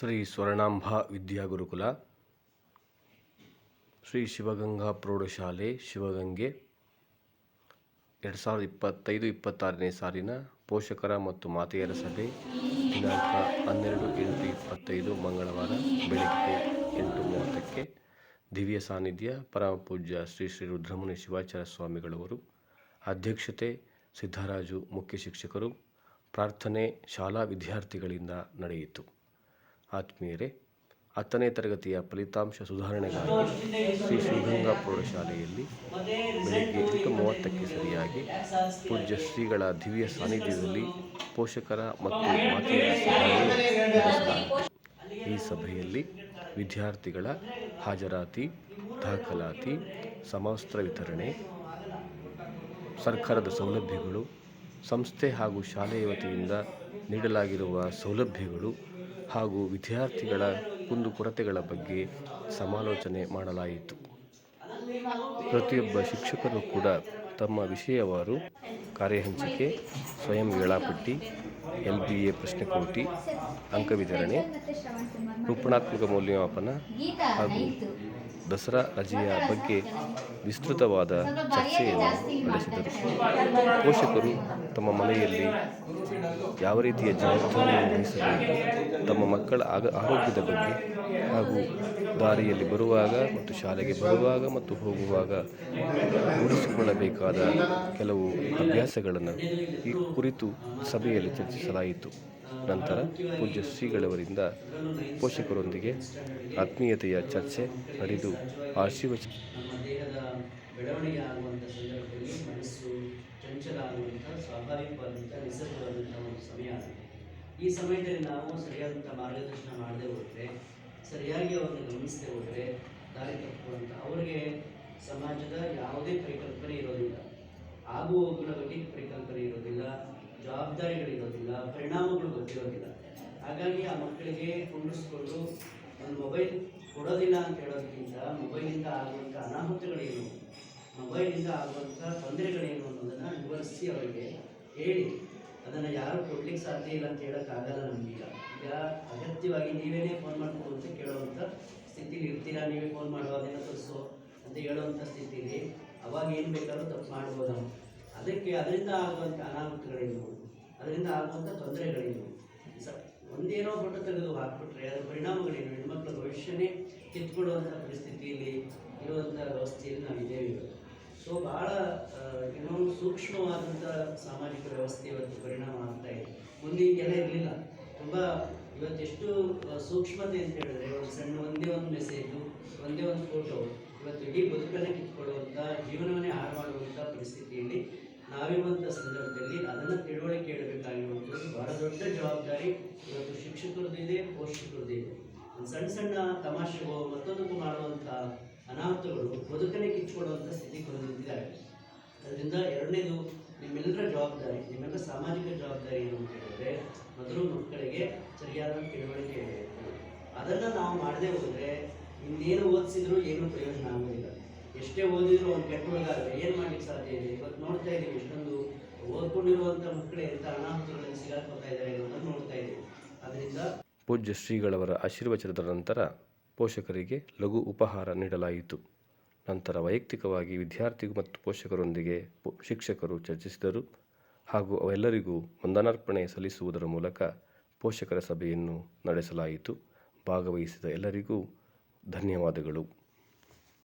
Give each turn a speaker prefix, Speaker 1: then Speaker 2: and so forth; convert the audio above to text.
Speaker 1: ಶ್ರೀ ಸ್ವರ್ಣಾಂಬಾ ವಿದ್ಯಾಗುರುಕುಲ, ಶ್ರೀ ಶಿವಗಂಗಾ ಪ್ರೌಢಶಾಲೆ ಶಿವಗಂಗೆ 2025-26ನೇ ಸಾಲಿನ ಪೋಷಕರ ಮತ್ತು ಮಾತೆಯರ ಸಭೆ ದಿನಾಂಕ 12/8/25 ಮಂಗಳವಾರ ಬೆಳಗ್ಗೆ 8:30ಕ್ಕೆ ದಿವ್ಯ ಸಾನ್ನಿಧ್ಯ ಪರಮಪೂಜ್ಯ ಶ್ರೀ ಶ್ರೀ ರುದ್ರಮುನಿ ಶಿವಾಚಾರ್ಯ ಸ್ವಾಮಿಗಳವರು, ಅಧ್ಯಕ್ಷತೆ ಸಿದ್ದರಾಜು, ಮುಖ್ಯ ಶಿಕ್ಷಕರು, ಪ್ರಾರ್ಥನೆ ಶಾಲಾ ವಿದ್ಯಾರ್ಥಿಗಳಿಂದ ನಡೆಯಿತು. ಆತ್ಮೀಯರೇ, 10ನೇ ತರಗತಿಯ ಫಲಿತಾಂಶ ಸುಧಾರಣೆಗಾಗಿ ಶ್ರೀ ಶಿವಗಂಗಾ ಪ್ರೌಢಶಾಲೆಯಲ್ಲಿ ಬೆಳಗ್ಗೆ 8:30ಕ್ಕೆ ಸರಿಯಾಗಿ ಪೂಜ್ಯ ಶ್ರೀಗಳ ದಿವ್ಯ ಸಾನ್ನಿಧ್ಯದಲ್ಲಿ ಪೋಷಕರ ಮತ್ತು ಮಾತೆಯರ ಸಭೆಯನ್ನು ನಡೆಸಲಾಯಿತು. ಈ ಸಭೆಯಲ್ಲಿ ವಿದ್ಯಾರ್ಥಿಗಳ ಹಾಜರಾತಿ, ದಾಖಲಾತಿ, ಸಮವಸ್ತ್ರ ವಿತರಣೆ, ಸರ್ಕಾರದ ಸೌಲಭ್ಯಗಳು, ಸಂಸ್ಥೆ ಹಾಗೂ ಶಾಲೆಯ ವತಿಯಿಂದ ನೀಡಲಾಗಿರುವ ಸೌಲಭ್ಯಗಳು ಹಾಗೂ ವಿದ್ಯಾರ್ಥಿಗಳ ಕುಂದುಕೊರತೆಗಳ ಬಗ್ಗೆ ಸಮಾಲೋಚನೆ ಮಾಡಲಾಯಿತು. ಪ್ರತಿಯೊಬ್ಬ ಶಿಕ್ಷಕರು ಕೂಡ ತಮ್ಮ ವಿಷಯವಾರು ಕಾರ್ಯಹಂಚಿಕೆ, ಸ್ವಯಂ ವೇಳಾಪಟ್ಟಿ, LBA ಪ್ರಶ್ನೆಕೋಟಿ, ಅಂಕ ವಿತರಣೆ, ರೂಪಣಾತ್ಮಕ ಮೌಲ್ಯಮಾಪನ ಹಾಗೂ ದಸರಾ ರಜೆಯ ಬಗ್ಗೆ ವಿಸ್ತೃತವಾದ ಚರ್ಚೆಯನ್ನು ನಡೆಸಿದರು. ಪೋಷಕರು ತಮ್ಮ ಮನೆಯಲ್ಲಿ ಯಾವ ರೀತಿಯ ಜವಾಬ್ದಾರಿಯನ್ನು ವಹಿಸಬೇಕು, ತಮ್ಮ ಮಕ್ಕಳ ಆರೋಗ್ಯದ ಬಗ್ಗೆ ಹಾಗೂ ದಾರಿಯಲ್ಲಿ ಬರುವಾಗ ಮತ್ತು ಶಾಲೆಗೆ ಬರುವಾಗ ಮತ್ತು ಹೋಗುವಾಗ ರೂಢಿಸಿಕೊಳ್ಳಬೇಕಾದ ಕೆಲವು ಅಭ್ಯಾಸಗಳನ್ನು ಈ ಕುರಿತು ಸಭೆಯಲ್ಲಿ ಚರ್ಚಿಸಲಾಯಿತು. ನಂತರ ಪೂಜ್ಯ ಶ್ರೀಗಳವರಿಂದ ಪೋಷಕರೊಂದಿಗೆ ಆತ್ಮೀಯತೆಯ ಚರ್ಚೆ ನಡೆದು ಆಶೀರ್ವಚನ.
Speaker 2: ನಮ್ಮ ದೇಹದ ಬೆಳವಣಿಗೆ ಆಗುವಂಥ ಸಂದರ್ಭದಲ್ಲಿ ಮನಸ್ಸು ಚಂಚಲ ಆಗುವಂಥ ಸ್ವಾಭಾವಿಕವಾದಂಥ ನಿಸರ್ಗವಾದಂಥ ಒಂದು ಸಮಯ ಆಗಿದೆ. ಈ ಸಮಯದಲ್ಲಿ ನಾವು ಸರಿಯಾದಂಥ ಮಾರ್ಗದರ್ಶನ ಮಾಡದೆ ಹೋದರೆ, ಸರಿಯಾಗಿ ಅವರನ್ನು ಗಮನಿಸದೆ ಹೋದರೆ ದಾರಿ ತಪ್ಪುವಂಥ ಅವರಿಗೆ ಸಮಾಜದ ಯಾವುದೇ ಪರಿಕಲ್ಪನೆ ಇರೋದಿಲ್ಲ, ಆಗು ಹೋಗುಗಳ ಬಗ್ಗೆ ಪರಿಕಲ್ಪನೆ ಇರೋದಿಲ್ಲ, ಜವಾಬ್ದಾರಿಗಳಿರೋದಿಲ್ಲ, ಪರಿಣಾಮಗಳು ಗೊತ್ತಿರೋದಿಲ್ಲ. ಹಾಗಾಗಿ ಆ ಮಕ್ಕಳಿಗೆ ಕುಂಡಿಸ್ಕೊಂಡು ಒಂದು ಮೊಬೈಲ್ ಕೊಡೋದಿಲ್ಲ ಅಂತ ಹೇಳೋದಕ್ಕಿಂತ ಮೊಬೈಲಿಂದ ಆಗುವಂಥ ಅನಾಹುತಗಳೇನು, ಮೊಬೈಲಿಂದ ಆಗುವಂಥ ತೊಂದರೆಗಳೇನು ಅನ್ನೋದನ್ನು ವಿವರಿಸಿ ಅವರಿಗೆ ಹೇಳಿ, ಅದನ್ನು ಯಾರು ಕೊಡ್ಲಿಕ್ಕೆ ಸಾಧ್ಯ ಇಲ್ಲ ಅಂತ ಹೇಳೋಕ್ಕಾಗಲ್ಲ. ನಮಗೀಗ ಅಗತ್ಯವಾಗಿ ನೀವೇನೇ ಫೋನ್ ಮಾಡ್ಬೋದು ಅಂತ ಕೇಳುವಂಥ ಸ್ಥಿತಿಲಿ ಇರ್ತೀರಾ, ನೀವೇ ಫೋನ್ ಮಾಡುವ ಅದನ್ನು ತೋರಿಸೋ ಅಂತ ಹೇಳುವಂಥ ಸ್ಥಿತಿಲಿ ಅವಾಗ ಏನು ಬೇಕಾದ್ರೂ ತಪ್ಪು ಮಾಡ್ಬೋದು. ಅದರಿಂದ ಆಗುವಂಥ ಅನಾಹುತಗಳೇನು, ಅದರಿಂದ ಆಗುವಂಥ ತೊಂದರೆಗಳೇನು, ಒಂದೇನೋ ಫೋಟೋ ತೆಗೆದು ಹಾಕ್ಬಿಟ್ರೆ ಅದರ ಪರಿಣಾಮಗಳೇನು, ಹೆಣ್ಮಕ್ಳ ಭವಿಷ್ಯನೇ ಕಿತ್ಕೊಡುವಂಥ ಪರಿಸ್ಥಿತಿಯಲ್ಲಿ ಇರುವಂಥ ವ್ಯವಸ್ಥೆಯಲ್ಲಿ ನಾವಿದ್ದೇವೆ. ಸೊ ಭಾಳ ಏನೋ ಸೂಕ್ಷ್ಮವಾದಂಥ ಸಾಮಾಜಿಕ ವ್ಯವಸ್ಥೆ ಇವತ್ತು ಪರಿಣಾಮ ಆಗ್ತಾ ಇದೆ. ಮುಂದೆ ಹೀಗೆಲ್ಲ ಇರಲಿಲ್ಲ. ತುಂಬ ಇವತ್ತೆಷ್ಟು ಸೂಕ್ಷ್ಮತೆ ಅಂತ ಹೇಳಿದ್ರೆ, ಒಂದು ಸಣ್ಣ ಒಂದೇ ಒಂದು ಮೆಸೇಜು, ಒಂದೇ ಒಂದು ಫೋಟೋ ಇವತ್ತು ಇಡೀ ಬದುಕನ್ನೇ ಕಿತ್ಕೊಳ್ಳುವಂಥ, ಜೀವನವನ್ನೇ ಹಾಳು ಮಾಡುವಂಥ ಪರಿಸ್ಥಿತಿಯಲ್ಲಿ ನಾವಿರುವಂಥ ಸಂದರ್ಭದಲ್ಲಿ ಅದನ್ನು ತಿಳುವಳಿಕೆ ಇಡಬೇಕಾಗಿರುವಂಥದ್ದು ಬಹಳ ದೊಡ್ಡ ಜವಾಬ್ದಾರಿ ಇವತ್ತು ಶಿಕ್ಷಕರದ್ದು ಇದೆ, ಪೋಷಕರದ್ದು ಇದೆ. ಸಣ್ಣ ಸಣ್ಣ ತಮಾಷೆಗೂ ಮತ್ತೊಂದಕ್ಕೂ ಮಾಡುವಂಥ ಅನಾಹುತಗಳು ಬದುಕನ್ನೇ ಕಿಚ್ಚಿಕೊಳ್ಳುವಂಥ ಸ್ಥಿತಿಗೆ ಬಂದಿದ್ದಾರೆ. ಅದರಿಂದ ಎರಡನೇದು ನಿಮ್ಮೆಲ್ಲರ ಜವಾಬ್ದಾರಿ, ನಿಮ್ಮೆಲ್ಲ ಸಾಮಾಜಿಕ ಜವಾಬ್ದಾರಿ ಏನು ಅಂತ ಹೇಳಿದ್ರೆ, ಮೊದಲು ಮಕ್ಕಳಿಗೆ ಸರಿಯಾದ ತಿಳುವಳಿಕೆ ಇರಬೇಕು. ಅದನ್ನು ನಾವು ಮಾಡದೆ ಹೋದರೆ ಇನ್ನೇನು ಓದಿಸಿದ್ರು ಏನೂ ಪ್ರಯೋಜನ ಆಗೋದಿಲ್ಲ. ಎಷ್ಟೇ ಓದಿದ್ರು ಒಂದು ಕೆಟ್ಟ ಹುಡುಗಾದ್ರೆ ಏನು ಮಾಡ್ಲಿಕ್ಕೆ ಸಾಧ್ಯ ಇದೆ? ಇವತ್ತು ನೋಡ್ತಾ ಇದ್ದೀವಿ, ಎಷ್ಟೊಂದು ಓದ್ಕೊಂಡಿರುವಂಥ ಮಕ್ಕಳೇ ಎಂಥ ಅನಾಹುತಗಳಲ್ಲಿ ಸಿಗಾಕೋತಾ ಇದ್ದಾರೆ ಅನ್ನೋದನ್ನು ನೋಡ್ತಾ ಇದ್ದೀವಿ. ಅದರಿಂದ
Speaker 1: ಪೂಜ್ಯ ಶ್ರೀಗಳವರ ಆಶೀರ್ವಚನದ ನಂತರ ಪೋಷಕರಿಗೆ ಲಘು ಉಪಹಾರ ನೀಡಲಾಯಿತು. ನಂತರ ವೈಯಕ್ತಿಕವಾಗಿ ವಿದ್ಯಾರ್ಥಿ ಮತ್ತು ಪೋಷಕರೊಂದಿಗೆ ಶಿಕ್ಷಕರು ಚರ್ಚಿಸಿದರು ಹಾಗೂ ಅವೆಲ್ಲರಿಗೂ ವಂದನಾರ್ಪಣೆ ಸಲ್ಲಿಸುವುದರ ಮೂಲಕ ಪೋಷಕರ ಸಭೆಯನ್ನು ನಡೆಸಲಾಯಿತು. ಭಾಗವಹಿಸಿದ ಎಲ್ಲರಿಗೂ ಧನ್ಯವಾದಗಳು.